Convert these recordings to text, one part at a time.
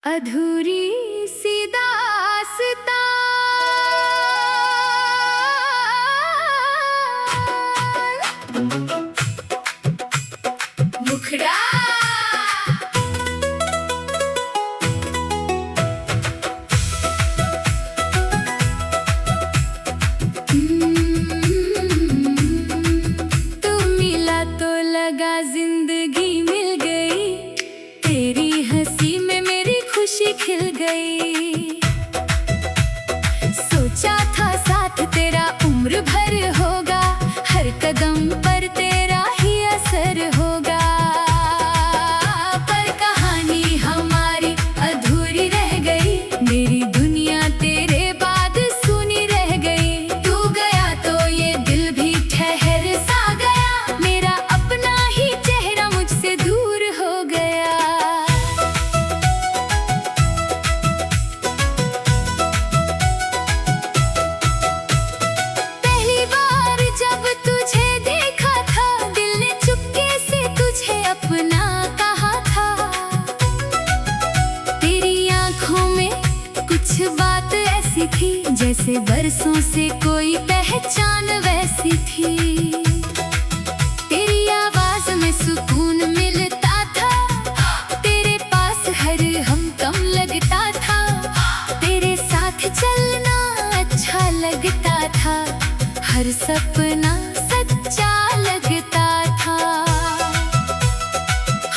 अधूरी सी दास्तां मुखड़ा तू मिला तो लगा जिंदगी मिल गई, तेरी हंसी में मेरी खुशी खिल गई। सोचा था साथ तेरा उम्र भर होगा, हर कदम पर तेरा ही असर होगा। पर कहानी हमारी अधूरी रह गई, मेरी दुनिया तेरे बाद सुनी रह गई। तू गया तो ये दिल भी ठहर सा गया, मेरा अपना ही चेहरा मुझसे दूर हो गया। पहली बार जब तुझे देखा था, दिल ने चुपके से तुझे अपना कहा था। तेरी आंखों में कुछ बात ऐसी थी, जैसे बरसों से कोई पहचान वैसी थी। तेरी आवाज में सुकून मिलता था, तेरे पास हर हम कम लगता था। तेरे साथ चलना अच्छा लगता था, हर सपना सच्चा लगता था।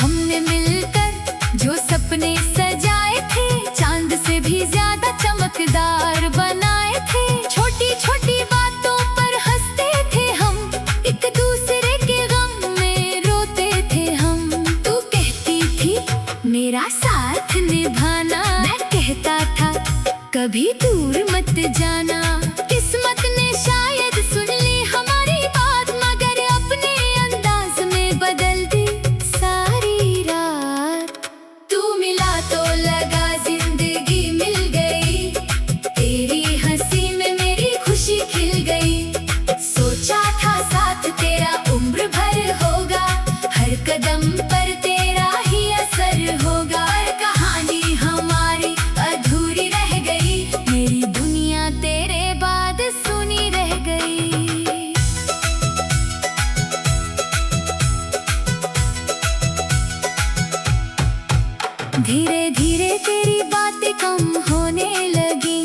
हमने मिलकर जो सपने सजाए थे, चांद से भी ज्यादा चमकदार बनाए थे। छोटी छोटी बातों पर हंसते थे हम, एक दूसरे के गम में रोते थे हम। तू कहती थी मेरा साथ निभाना, मैं कहता था कभी दूर मत जाना। किस्मत ने शायद सुन ली हमारी बात, मगर अपने अंदाज में बदल दी सारी रात। तू मिला तो लगा जिंदगी मिल गई, तेरी हंसी में मेरी खुशी खिल गई। सोचा था साथ तेरा उम्र भर होगा, हर कदम पर तेरा ही असर होगा। पर कहानी हमारी अधूरी रह गई, मेरी दुनिया तेरे बाद सुनी रह गई। धीरे धीरे तेरी बातें कम होने लगी,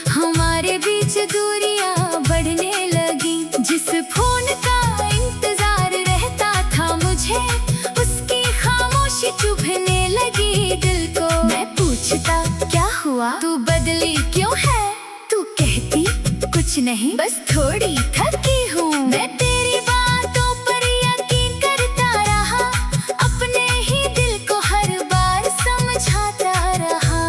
हमारे बीच दूरियां बढ़ने लगी। जिस फोन का इंतजार रहता था मुझे, उसकी खामोशी चुभने लगी दिल को। मैं पूछता क्या हुआ, तू बदली क्यों है? तू कहती कुछ नहीं, बस थोड़ी थकी हूँ। मैं तेरी बातों पर यकीन करता रहा, अपने ही दिल को हर बार समझाता रहा।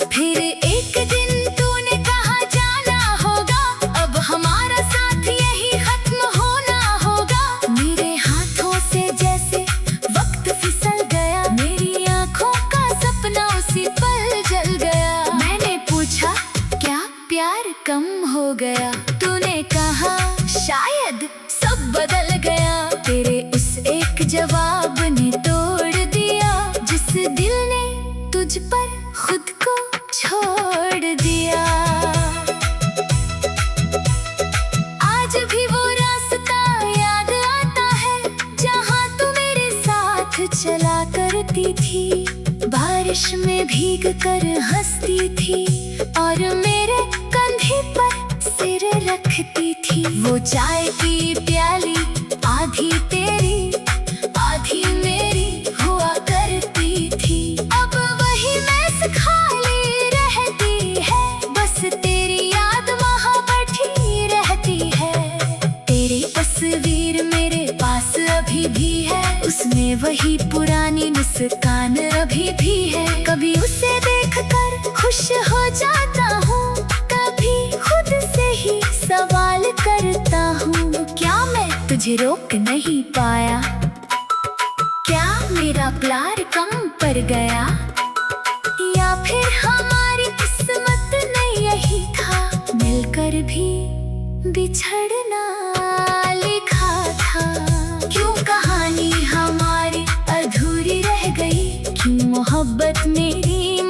फिर एक दिन तूने कहा जाना होगा, अब हमारा साथ यही खत्म होना होगा। मेरे हाथों से जैसे वक्त फिसल गया, मेरी आंखों का सपना उसी पल जल गया। मैंने पूछा क्या प्यार कम हो गया? तूने कहा शायद सब बदल गया। तेरे उस एक जवाब ने तोड़ दिया, जिस दिल ने तुझ पर खुद को छोड़ दिया। आज भी वो रास्ता याद आता है, जहाँ तू मेरे साथ चला करती थी। बारिश में भीग कर हंसती थी, और मेरे कंधे पर सिर रखती थी। वो चाय की प्याली आधी तेरी आधी मेरी हुआ करती थी। अब वही मैस खाली रहती है, बस तेरी याद वहाँ बैठी रहती है। तेरी तस्वीर मेरे पास अभी भी है, उसमें वही पुरानी मुस्कान अभी भी है। कभी उसे देखकर खुश हो जाता हूँ, कभी खुद से ही सवाल करता हूँ, क्या मैं तुझे रोक नहीं पाया? क्या मेरा प्यार कम पड़ गया? या फिर हमारी किस्मत नहीं यही था, मिलकर भी बिछड़ना लिखा था। क्यों कहानी हमारी अधूरी रह गई, क्यों मोहब्बत मेरी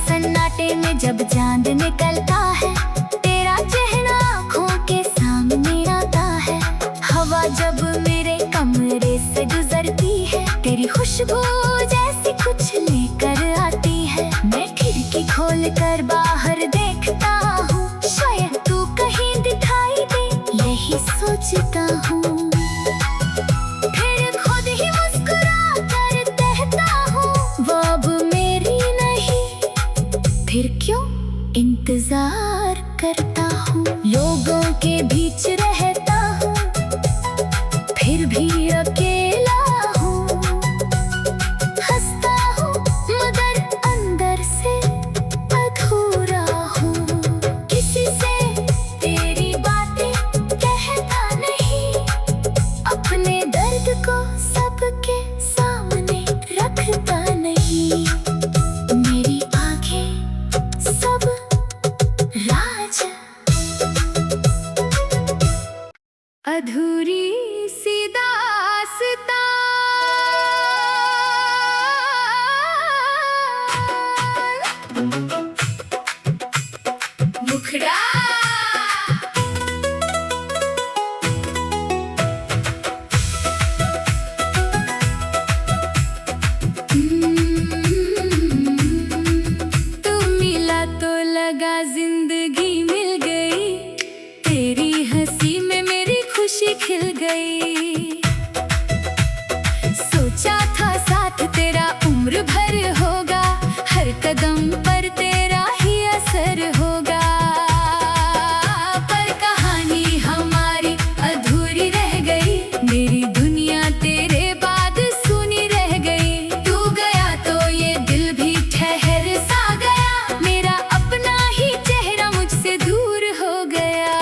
सन्नाटे में जब चांद निकलता है, तेरा चेहरा आँखों के सामने आता है। हवा जब मेरे कमरे से गुजरती है, तेरी खुशबू जैसी कुछ लेकर आती है। मैं खिड़की खोल कर बाहर देखता हूँ, शायद तू कहीं दिखाई दे, यही सोचता हूँ। फिर खुद ही मुस्कुरा कर कहता हूँ, वो अब मेरी नहीं, फिर क्यों इंतजार करता हूँ। लोगों के बीच रहता हूँ, फिर भी अकेला हूँ। हंसता हूँ मगर अंदर से अधूरा हूँ। किसी से तेरी बातें कहता नहीं, अपने दर्द को सबके सामने रखता नहीं। मेरी आंखें सब राज, अधूरी सी दास्तां। मुखड़ा तू मिला तो लगा जिंदगी मिल गई, तेरी हंसी में मेरी खुशी खिल गई। सोचा था साथ तेरा उम्र भर होगा, हर कदम पर तेरा ही असर होगा। पर कहानी हमारी अधूरी रह गई, मेरी दुनिया तेरे बाद सुनी रह गई। तू गया तो ये दिल भी ठहर सा गया, मेरा अपना ही चेहरा मुझसे दूर हो गया।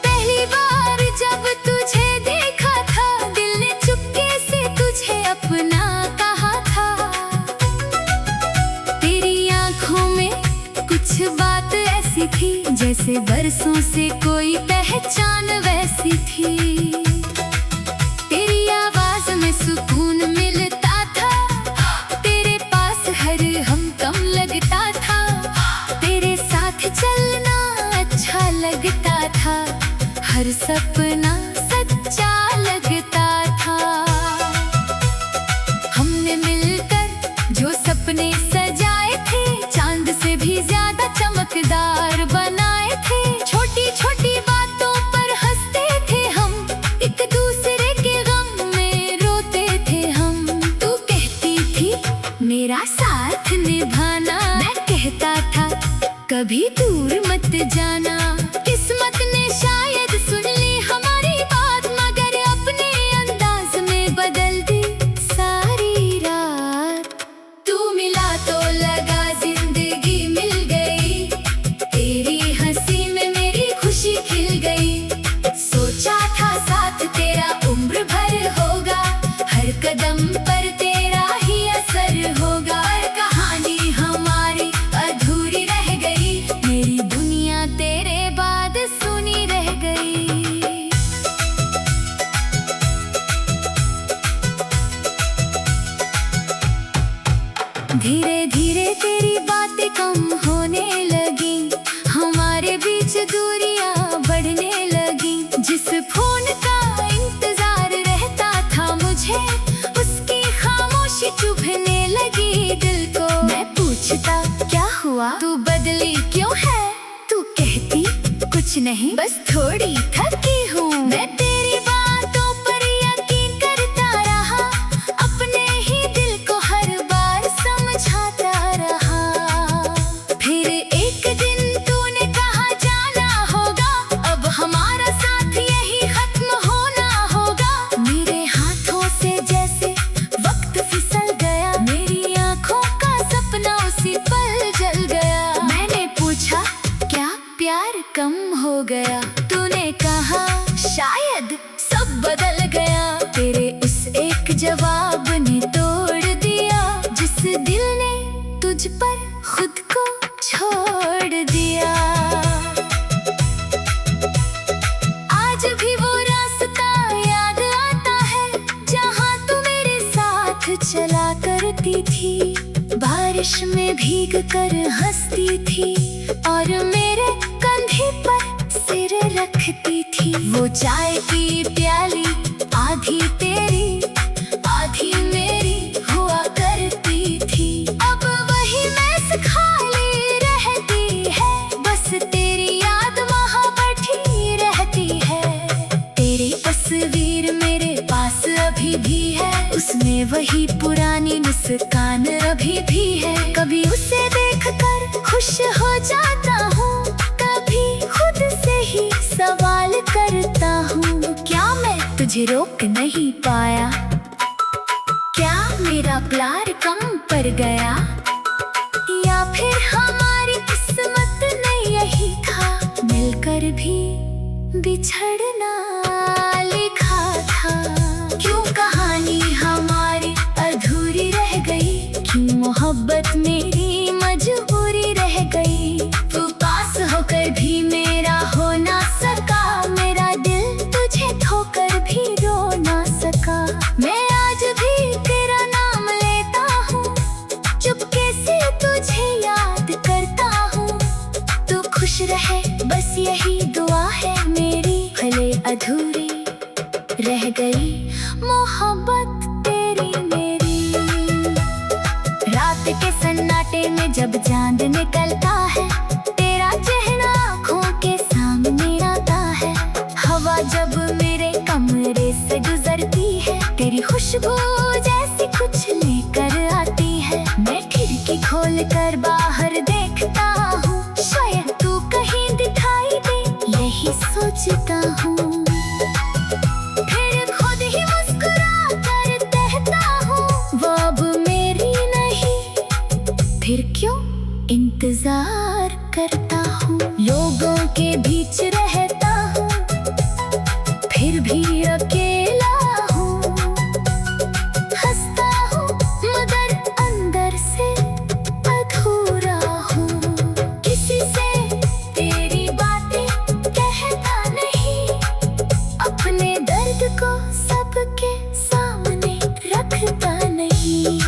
पहली बार जब तुझे देखा था, दिल ने चुपके से तुझे अपना कहा था। तेरी आंखों में कुछ बात ऐसी थी, जैसे बरसों से कोई पहचान वैसी थी। तेरी आवाज में सुकून मिलता था, तेरे पास हर हम कम लगता था। तेरे साथ चलना अच्छा लगता था, हर सपना सच्चा लगता था। हमने मिलकर जो सपने सजाए थे, चांद से भी ज्यादा चमकदार बनाए थे। छोटी छोटी बातों पर हंसते थे हम, एक दूसरे के गम में रोते थे हम। तू कहती थी मेरा साथ निभाना, मैं कहता था कभी दूर मत जाना। किस्मत ने शायद सुन ली हमारी बात, मगर अपने अंदाज में बदल दी सारी रात। तू मिला तो लगा जिंदगी मिल गई, तेरी हंसी में मेरी खुशी खिल गई। सोचा था साथ तेरा उम्र भर होगा, हर कदम पर तेरा ही असर होगा। पर कहानी हमारी अधूरी रह गई, मेरी दुनिया तेरे बाद सुनी रह गई। धीरे धीरे तेरी बातें कम होने लगी, हमारे बीच दूरियां बढ़ने लगी। जिस फोन का इंतजार रहता था मुझे, उसकी खामोशी चुभने लगी दिल को। मैं पूछता क्या हुआ, तू बदली क्यों है? तू कहती कुछ नहीं, बस थोड़ी थकी हूँ। मैं तेरी बातों पर यकीन करता रहा, अपने ही दिल को हर बार समझाता रहा। फिर एक दिन तूने कहा जाना होगा, अब हमारा साथ यही खत्म होना होगा। मेरे हाथों से जैसे वक्त फिसल गया, मेरी आंखों का सपना उसी पल जल गया। मैंने पूछा क्या प्यार कम हो गया, तूने कहा शायद बारिश में भीग कर हंसती थी और मेरे कंधे पर सिर रखती थी। वो चाय की प्याली आधी तेरी आधी मेरी हुआ करती थी। अब वही मैस खाली रहती है, बस तेरी याद वहाँ बैठी रहती है। तेरी तस्वीर मेरे पास अभी भी है, उसमें वही पुरानी मुस्कान अभी भी है। कभी उसे देखकर खुश हो जाता हूँ, कभी खुद से ही सवाल करता हूँ, क्या मैं तुझे रोक नहीं पाया? क्या मेरा प्यार कम पड़ गया? या फिर हमारी किस्मत ने यही था, मिलकर भी बिछड़ना लिखा था। क्यों कहानी हमारी अधूरी रह गई? क्यों मोहब्बत मेरी मजबूरी रह गई? तू पास होकर भी मेरा हो ना सका, मेरा दिल तुझे खोकर भी रो ना सका। मैं आज भी तेरा नाम लेता हूँ, चुपके से तुझे याद करता हूँ। तू खुश रहे बस यही दुआ है मेरी, भले अधूरी रह गई मोहब्बत तेरी मेरी। रात के सन्नाटे में जब चांद निकलता है, तेरा चेहरा आँखों के सामने आता है। हवा जब मेरे कमरे से गुजरती है, तेरी खुशबू जैसी कुछ लेकर आती है। मैं खिड़की खोल कर बाहर देखता हूँ, शायद तू कहीं दिखाई दे, यही सोचता हूँ। फिर खुद ही मुस्कुरा कर कहता हूँ, वो अब मेरी नहीं, फिर क्यों इंतजार करता हूँ? लोगों के बीच रहता हूँ, फिर भी अकेला हूँ। हंसता हूँ मगर अंदर से अधूरा हूँ। किसी से तेरी बातें कहता नहीं, अपने दर्द को सबके सामने रखता नहीं।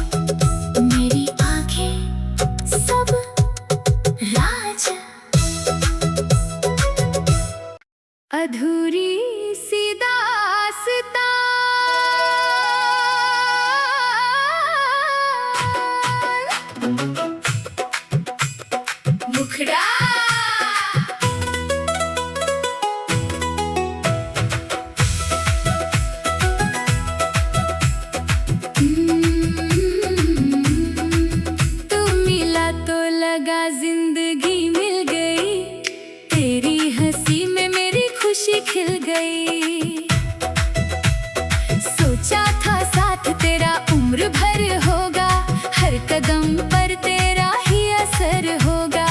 मेरी आंखें सब राज, अधूरी सी दास्तां। मुखड़ा तू मिला तो लगा जिंदगी मिल गई, तेरी हंसी में मेरी खुशी खिल गई। सोचा था साथ तेरा उम्र भर होगा, हर कदम पर तेरा ही असर होगा।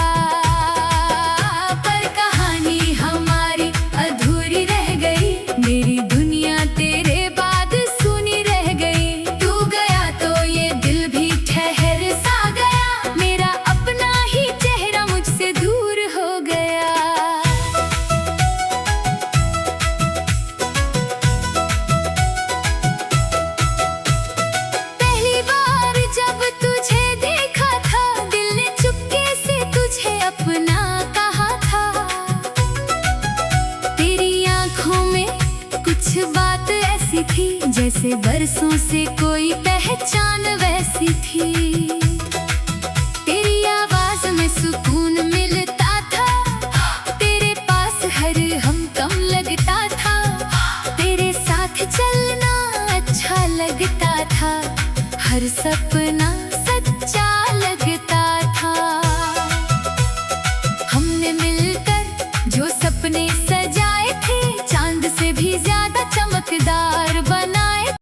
पर कहानी हमारी अधूरी रह गई, मेरी दुनिया तेरे बाद सुनी रह गई। तू गया तो ये दिल भी ठहर सा गया, मेरा अपना ही चेहरा मुझसे दूर हो गया। पहली बार जब तुझे देखा था, दिल ने चुपके से तुझे अपना कहा था। तेरी आंखों में कुछ बात ऐसी थी, जैसे बरसों से कोई पहचान वैसी थी। तेरी आवाज में सुकून मिलता था, तेरे पास हर हम कम लगता था। तेरे साथ चलना अच्छा लगता था, हर सपना